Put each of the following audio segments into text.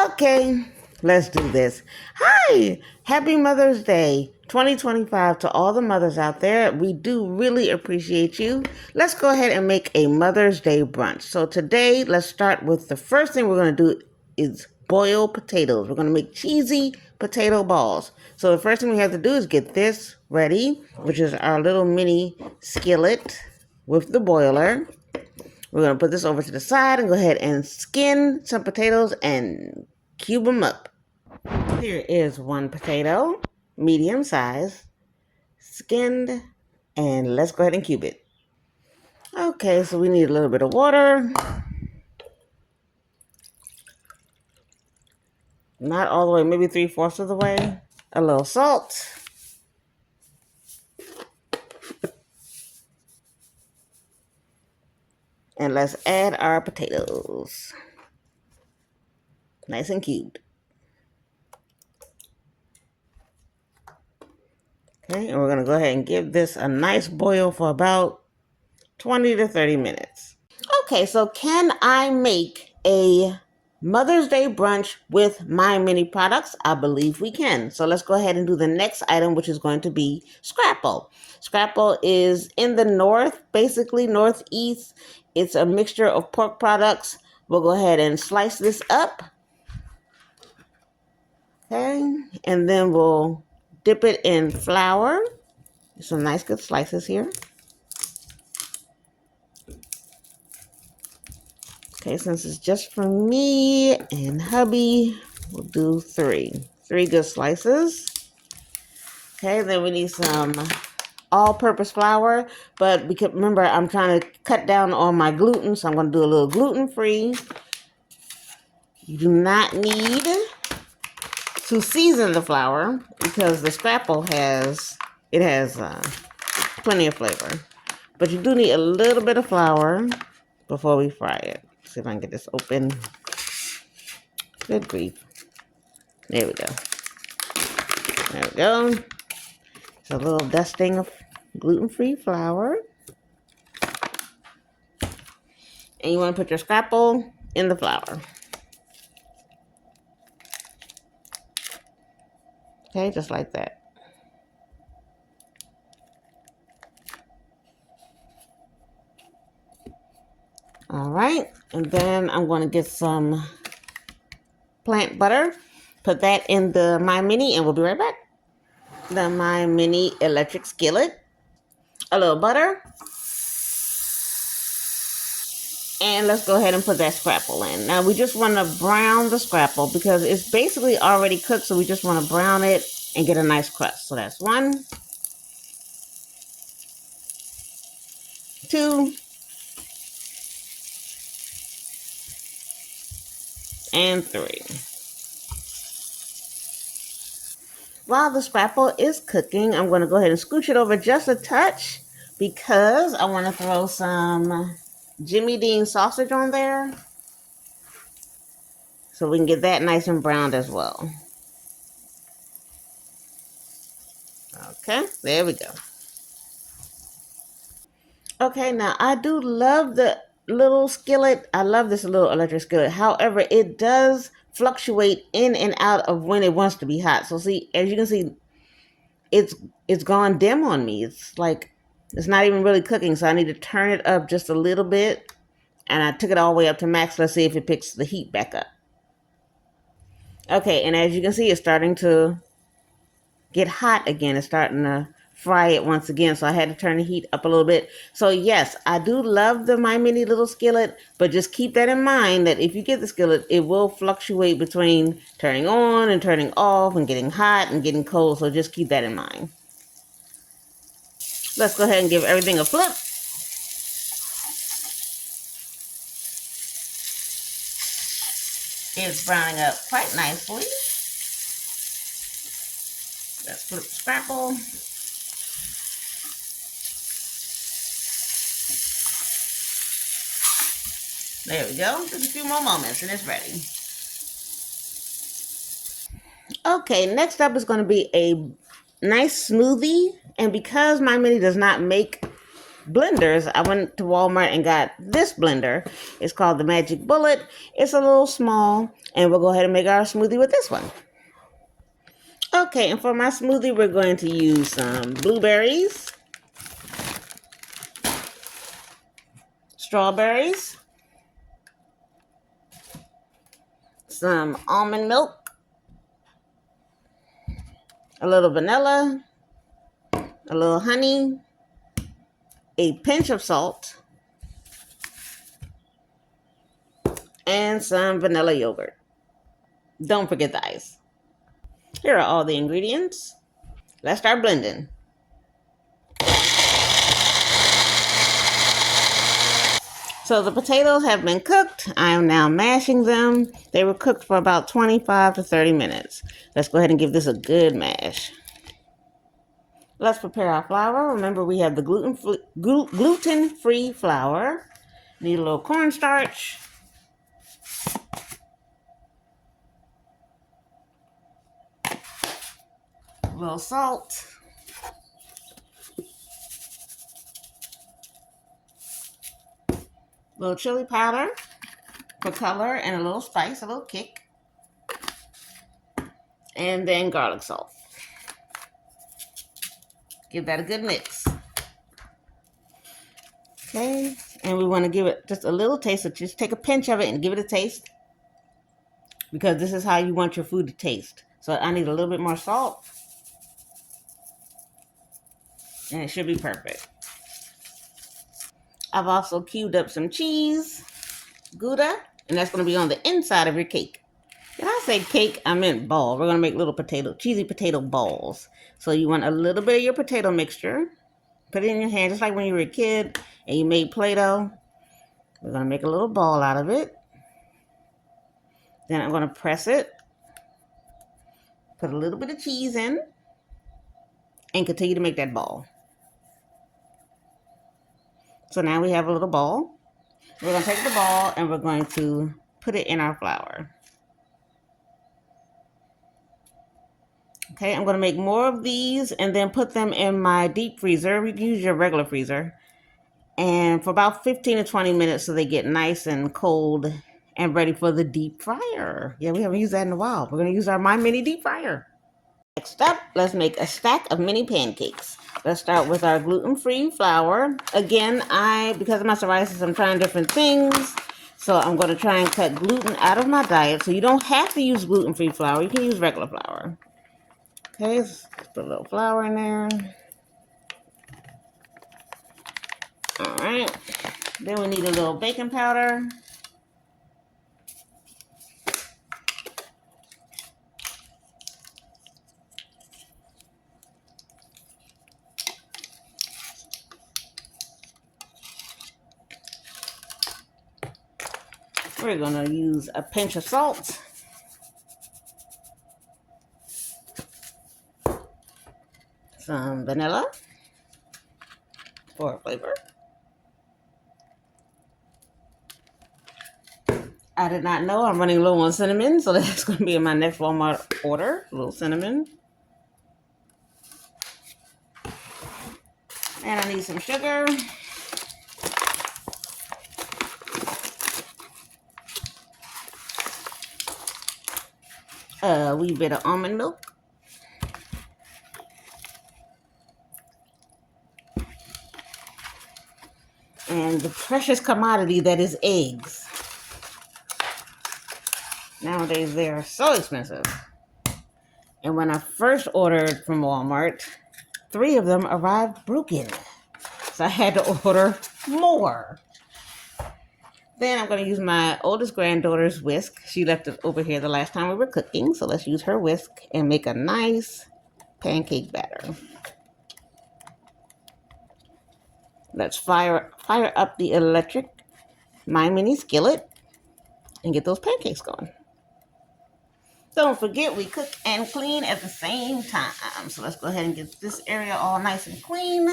Okay, let's do this. Hi, happy Mother's Day 2025 to all the mothers out there. We do really appreciate you. Let's go ahead and make a Mother's Day brunch. So today, let's start with the first thing we're going to do is boil potatoes. We're going to make cheesy potato balls. So the first thing we have to do is get this ready, which is our little mini skillet with the boiler. We're going to put this over to the side and go ahead and skin some potatoes and cube them up. Here is one potato, medium size, skinned, and let's go ahead and cube it. Okay, so we need a little bit of water. Not all the way, maybe 3/4 of the way. A little salt. And let's add our potatoes. Nice and cubed. Okay, and we're going to go ahead and give this a nice boil for about 20 to 30 minutes. Okay, so can I make a Mother's Day brunch with MyMini products? I believe we can. So let's go ahead and do the next item, which is going to be scrapple. Scrapple is in the north, basically northeast. It's a mixture of pork products. We'll go ahead and slice this up. Okay, and then we'll dip it in flour. Some nice good slices here. Okay, since it's just for me and hubby, we'll do three good slices. Okay, then we need some all-purpose flour, but remember, I'm trying to cut down on my gluten, so I'm going to do a little gluten-free. You do not need to season the flour because the scrapple has plenty of flavor, but you do need a little bit of flour before we fry it. See if I can get this open. Good grief. There we go. There we go. It's a little dusting of gluten-free flour. And you want to put your scrapple in the flour. Okay, just like that. All right, and then I'm going to get some plant butter. Put that in the MyMini, and we'll be right back. The MyMini electric skillet. A little butter. And let's go ahead and put that scrapple in. Now, we just want to brown the scrapple because it's basically already cooked, so we just want to brown it and get a nice crust. So that's 1, 2, and 3. While the scrapple is cooking, I'm going to go ahead and scooch it over just a touch because I want to throw some Jimmy Dean sausage on there so we can get that nice and browned as well. Okay, there we go. Okay, now I do love the little skillet. I love this little electric skillet. However, it does fluctuate in and out of when it wants to be hot. So see, as you can see, it's gone dim on me. It's like it's not even really cooking, so I need to turn it up just a little bit. And I took it all the way up to max. Let's see if it picks the heat back up. Okay, and as you can see, it's starting to get hot again. It's starting to fry it once again, so I had to turn the heat up a little bit. So yes, I do love the MyMini little skillet, but just keep that in mind that if you get the skillet, it will fluctuate between turning on and turning off and getting hot and getting cold, so just keep that in mind. Let's go ahead and give everything a flip. It's browning up quite nicely. Let's flip the scrapple. There we go. Just a few more moments and it's ready. Okay, next up is going to be a nice smoothie. And because MyMini does not make blenders, I went to Walmart and got this blender. It's called the Magic Bullet. It's a little small, and we'll go ahead and make our smoothie with this one. Okay, and for my smoothie, we're going to use some blueberries, strawberries, some almond milk, a little vanilla, a little honey, a pinch of salt, and some vanilla yogurt. Don't forget the ice. Here are all the ingredients. Let's start blending. So the potatoes have been cooked. I am now mashing them. They were cooked for about 25 to 30 minutes. Let's go ahead and give this a good mash. Let's prepare our flour. Remember, we have the gluten-free flour. Need a little cornstarch. A little salt. A little chili powder for color and a little spice, a little kick. And then garlic salt. Give that a good mix. Okay, and we want to give it just a little taste. So just take a pinch of it and give it a taste, because this is how you want your food to taste. So I need a little bit more salt, and it should be perfect. I've also cubed up some cheese, Gouda, and that's going to be on the inside of your cake. Did I say cake? I meant ball. We're going to make little cheesy potato balls. So you want a little bit of your potato mixture. Put it in your hand, just like when you were a kid and you made Play-Doh. We're going to make a little ball out of it. Then I'm going to press it. Put a little bit of cheese in. And continue to make that ball. So now we have a little ball. We're going to take the ball and we're going to put it in our flour. Okay, I'm going to make more of these and then put them in my deep freezer. You can use your regular freezer. And for about 15 to 20 minutes so they get nice and cold and ready for the deep fryer. Yeah, we haven't used that in a while. We're going to use our MyMini deep fryer. Next up, let's make a stack of mini pancakes. Let's start with our gluten-free flour. Again, because of my psoriasis, I'm trying different things. So I'm going to try and cut gluten out of my diet. So you don't have to use gluten-free flour. You can use regular flour. Okay, let's put a little flour in there. All right. Then we need a little baking powder. We're going to use a pinch of salt. Some vanilla for flavor. I did not know I'm running low on cinnamon, so that's going to be in my next Walmart order. A little cinnamon. And I need some sugar. A wee bit of almond milk. And the precious commodity that is eggs. Nowadays, they are so expensive. And when I first ordered from Walmart, 3 of them arrived broken. So I had to order more. Then I'm going to use my oldest granddaughter's whisk. She left it over here the last time we were cooking. So let's use her whisk and make a nice pancake batter. Let's fire up the electric MyMini skillet and get those pancakes going. Don't forget, we cook and clean at the same time. So let's go ahead and get this area all nice and clean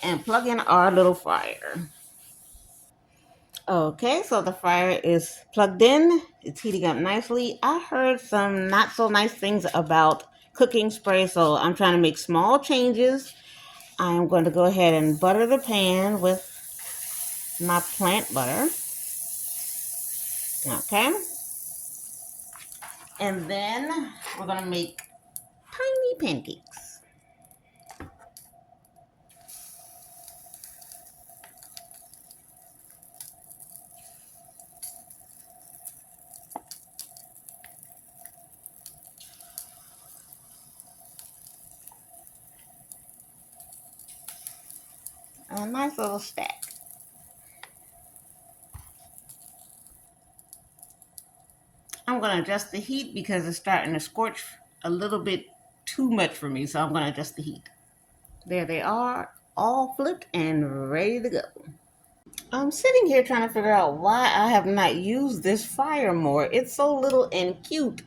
and plug in our little fryer. Okay, so the fryer is plugged in. It's heating up nicely. I heard some not so nice things about cooking spray, so I'm trying to make small changes I am going to go ahead and butter the pan with my plant butter. Okay. And then we're going to make tiny pancakes. A nice little stack. I'm going to adjust the heat because it's starting to scorch a little bit too much for me, so I'm going to adjust the heat. There they are, all flipped and ready to go. I'm sitting here trying to figure out why I have not used this fryer more. It's so little and cute.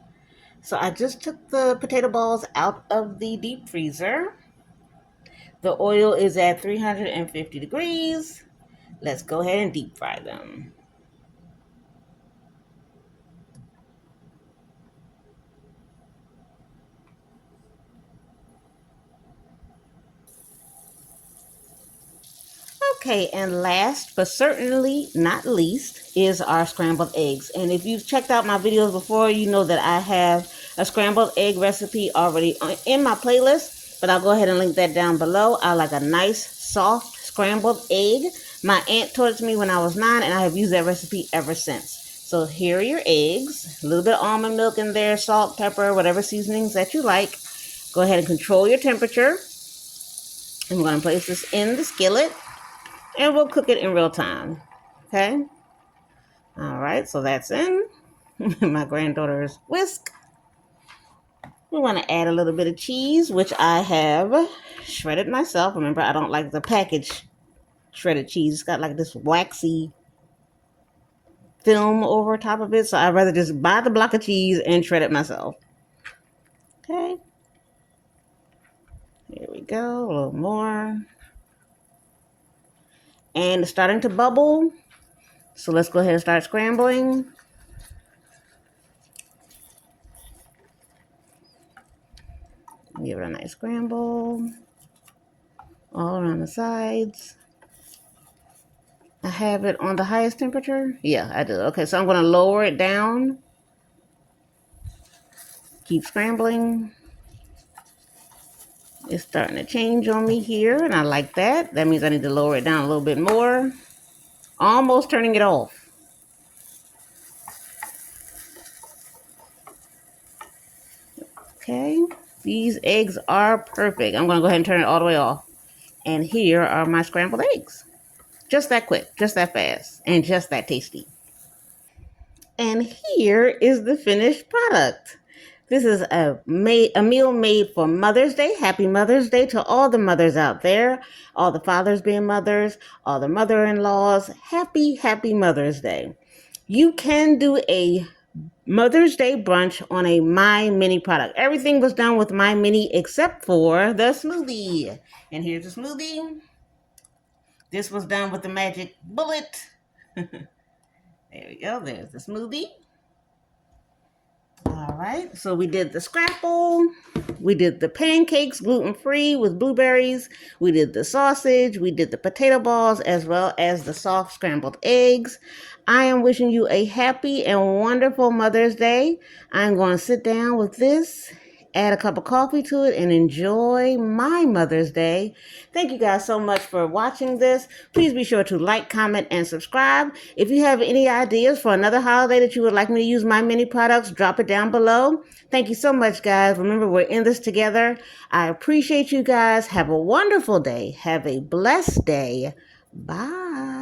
So I just took the potato balls out of the deep freezer. The oil is at 350 degrees. Let's go ahead and deep fry them. Okay, and last but certainly not least is our scrambled eggs. And if you've checked out my videos before, you know that I have a scrambled egg recipe already in my playlist, but I'll go ahead and link that down below. I like a nice, soft, scrambled egg. My aunt taught it to me when I was 9, and I have used that recipe ever since. So here are your eggs, a little bit of almond milk in there, salt, pepper, whatever seasonings that you like. Go ahead and control your temperature. I'm going to place this in the skillet. And we'll cook it in real time. Okay? All right, so that's in. My granddaughter's whisk. We want to add a little bit of cheese, which I have shredded myself. Remember, I don't like the packaged shredded cheese. It's got like this waxy film over top of it. So I'd rather just buy the block of cheese and shred it myself. Okay. Here we go. A little more. And it's starting to bubble. So let's go ahead and start scrambling. Give it a nice scramble. All around the sides. I have it on the highest temperature. Yeah, I do. Okay, so I'm going to lower it down. Keep scrambling. It's starting to change on me here, and I like that. That means I need to lower it down a little bit more. Almost turning it off. Okay, these eggs are perfect. I'm going to go ahead and turn it all the way off. And here are my scrambled eggs. Just that quick, just that fast, and just that tasty. And here is the finished product. This is a meal made for Mother's Day. Happy Mother's Day to all the mothers out there, all the fathers being mothers, all the mother-in-laws. Happy Mother's Day. You can do a Mother's Day brunch on a MyMini product. Everything was done with MyMini except for the smoothie. And here's the smoothie. This was done with the magic bullet. There we go. There's the smoothie. All right. So we did the scrapple. We did the pancakes, gluten-free with blueberries. We did the sausage. We did the potato balls as well as the soft scrambled eggs. I am wishing you a happy and wonderful Mother's Day. I'm going to sit down with this, add a cup of coffee to it, and enjoy my Mother's Day. Thank you guys so much for watching this. Please be sure to like, comment, and subscribe. If you have any ideas for another holiday that you would like me to use MyMini products, drop it down below. Thank you so much, guys. Remember, we're in this together. I appreciate you guys. Have a wonderful day. Have a blessed day. Bye.